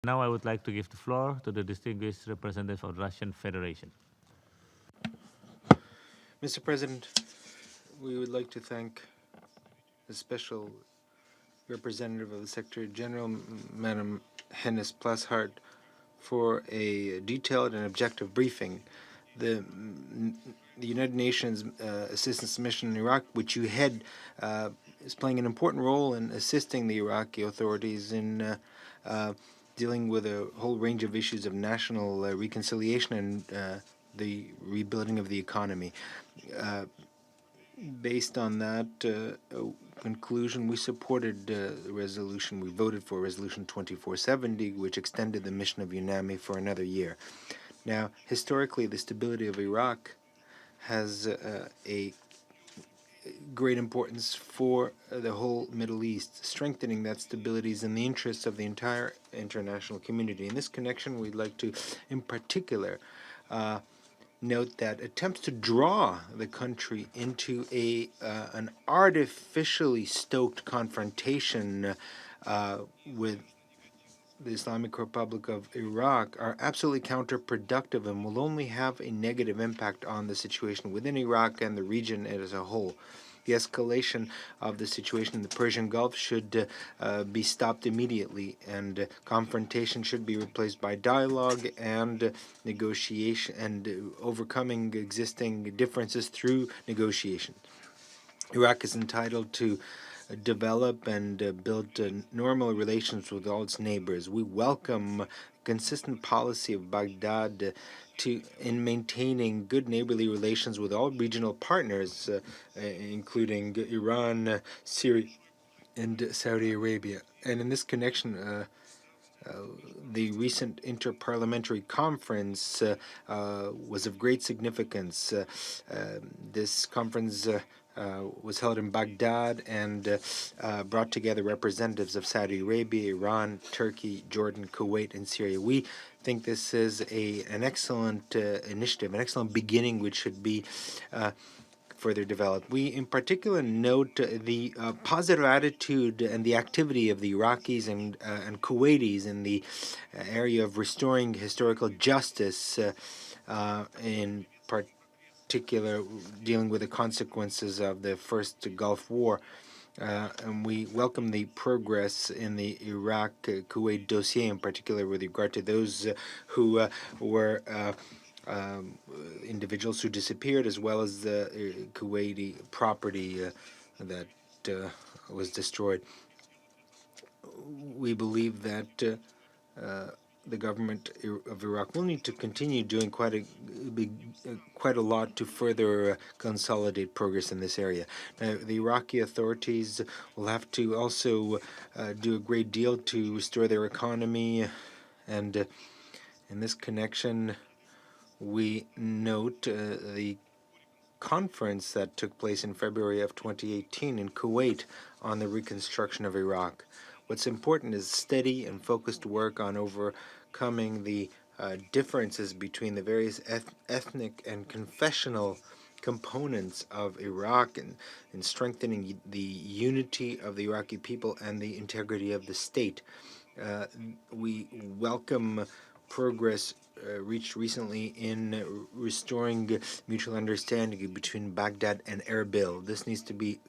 Now I would like to give the floor to the distinguished representative of the Russian Federation. Mr. President, we would like to thank the special representative of the Secretary General, Madam Hennis Plasshardt, for a detailed and objective briefing. The United Nations Assistance Mission in Iraq, which you head, is playing an important role in assisting the Iraqi authorities in dealing with a whole range of issues of national reconciliation and the rebuilding of the economy. Based on that conclusion, we supported the resolution. We voted for Resolution 2470, which extended the mission of UNAMI for another year. Now, historically, the stability of Iraq has a great importance for the whole Middle East. Strengthening that stability is in the interests of the entire international community. In this connection, we'd like to, in particular, note that attempts to draw the country into an artificially stoked confrontation with the Islamic Republic of Iraq are absolutely counterproductive and will only have a negative impact on the situation within Iraq and the region as a whole. The escalation of the situation in the Persian Gulf should be stopped immediately, and confrontation should be replaced by dialogue and negotiation and overcoming existing differences through negotiation. Iraq is entitled to develop and build normal relations with all its neighbors. We welcome consistent policy of Baghdad in maintaining good neighborly relations with all regional partners, including Iran, Syria, and Saudi Arabia. And in this connection, the recent interparliamentary conference was of great significance. This conference was held in Baghdad and brought together representatives of Saudi Arabia, Iran, Turkey, Jordan, Kuwait, and Syria. We think this is an excellent initiative, an excellent beginning, which should be further developed. We, in particular, note the positive attitude and the activity of the Iraqis and Kuwaitis in the area of restoring historical justice, in particular dealing with the consequences of the first Gulf War. And we welcome the progress in the Iraq-Kuwait dossier, in particular with regard to those who were individuals who disappeared, as well as the Kuwaiti property that was destroyed. We believe that the government of Iraq will need to continue doing quite a lot to further consolidate progress in this area. Now, the Iraqi authorities will have to also do a great deal to restore their economy, and in this connection, we note the conference that took place in February of 2018 in Kuwait on the reconstruction of Iraq. What's important is steady and focused work on overcoming the differences between the various ethnic and confessional components of Iraq and strengthening the unity of the Iraqi people and the integrity of the state. We welcome progress reached recently in restoring mutual understanding between Baghdad and Erbil. This needs to be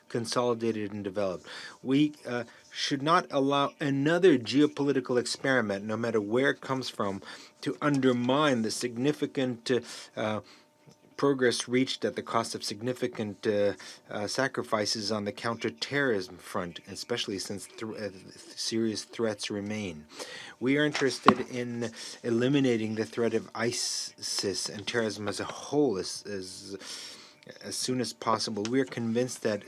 consolidated and developed. We should not allow another geopolitical experiment, no matter where it comes from, to undermine the significant progress reached at the cost of significant sacrifices on the counterterrorism front, especially since serious threats remain. We are interested in eliminating the threat of ISIS and terrorism as a whole as soon as possible. We are convinced that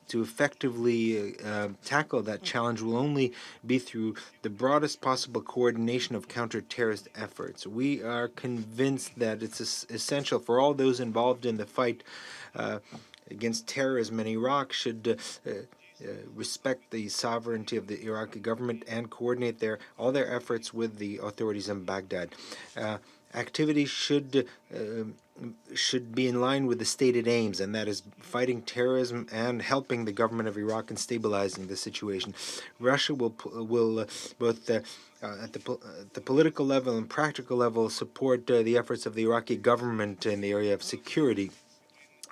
to effectively tackle that challenge will only be through the broadest possible coordination of counter-terrorist efforts. We are convinced that it's essential for all those involved in the fight against terrorism in Iraq should respect the sovereignty of the Iraqi government and coordinate all their efforts with the authorities in Baghdad. Activities should should be in line with the stated aims, and that is fighting terrorism and helping the government of Iraq in stabilizing the situation. Russia will both at the political level and practical level support the efforts of the Iraqi government in the area of security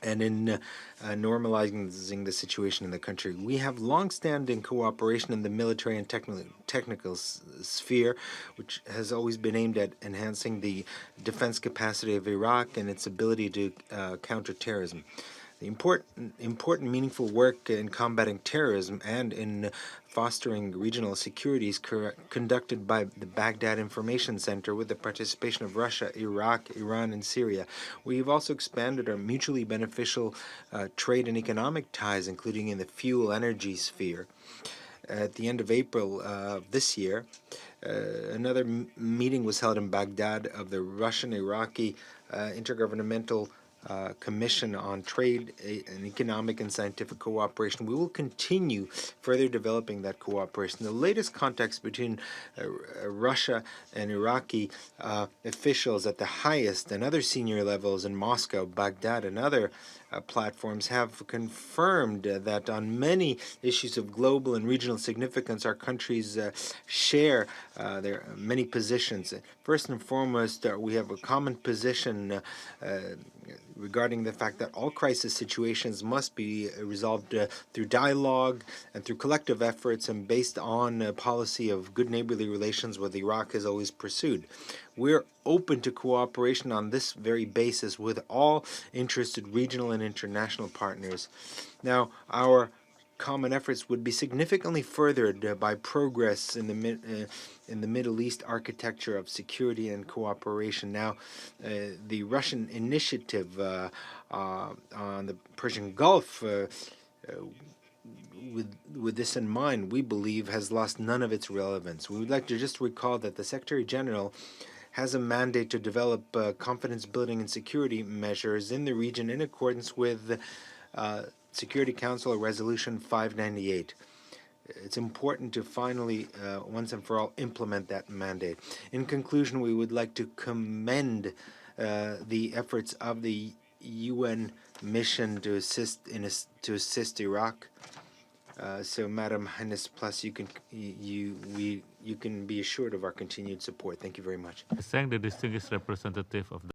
and in normalizing the situation in the country. We have long-standing cooperation in the military and technical sphere, which has always been aimed at enhancing the defense capacity of Iraq and its ability to counter terrorism. The important, meaningful work in combating terrorism and in fostering regional security is conducted by the Baghdad Information Center with the participation of Russia, Iraq, Iran, and Syria. We've also expanded our mutually beneficial trade and economic ties, including in the fuel energy sphere. At the end of April this year, another meeting was held in Baghdad of the Russian-Iraqi Intergovernmental Commission on Trade and Economic and Scientific Cooperation. We will continue further developing that cooperation. The latest contacts between Russia and Iraqi officials at the highest and other senior levels in Moscow, Baghdad, and other platforms have confirmed that on many issues of global and regional significance, our countries share their many positions. First and foremost, we have a common position regarding the fact that all crisis situations must be resolved through dialogue and through collective efforts and based on a policy of good neighborly relations with Iraq has always pursued. We're open to cooperation on this very basis with all interested regional and international partners. Now, our common efforts would be significantly furthered by progress in the Middle East architecture of security and cooperation. Now, the Russian initiative on the Persian Gulf, with this in mind, we believe has lost none of its relevance. We would like to just recall that the Secretary General has a mandate to develop confidence-building and security measures in the region in accordance with Security Council Resolution 598. It's important to finally, once and for all, implement that mandate. In conclusion, we would like to commend the efforts of the UN mission to assist Iraq. So, Madam Highness Plus, you can be assured of our continued support. Thank you very much. I thank the distinguished representative of the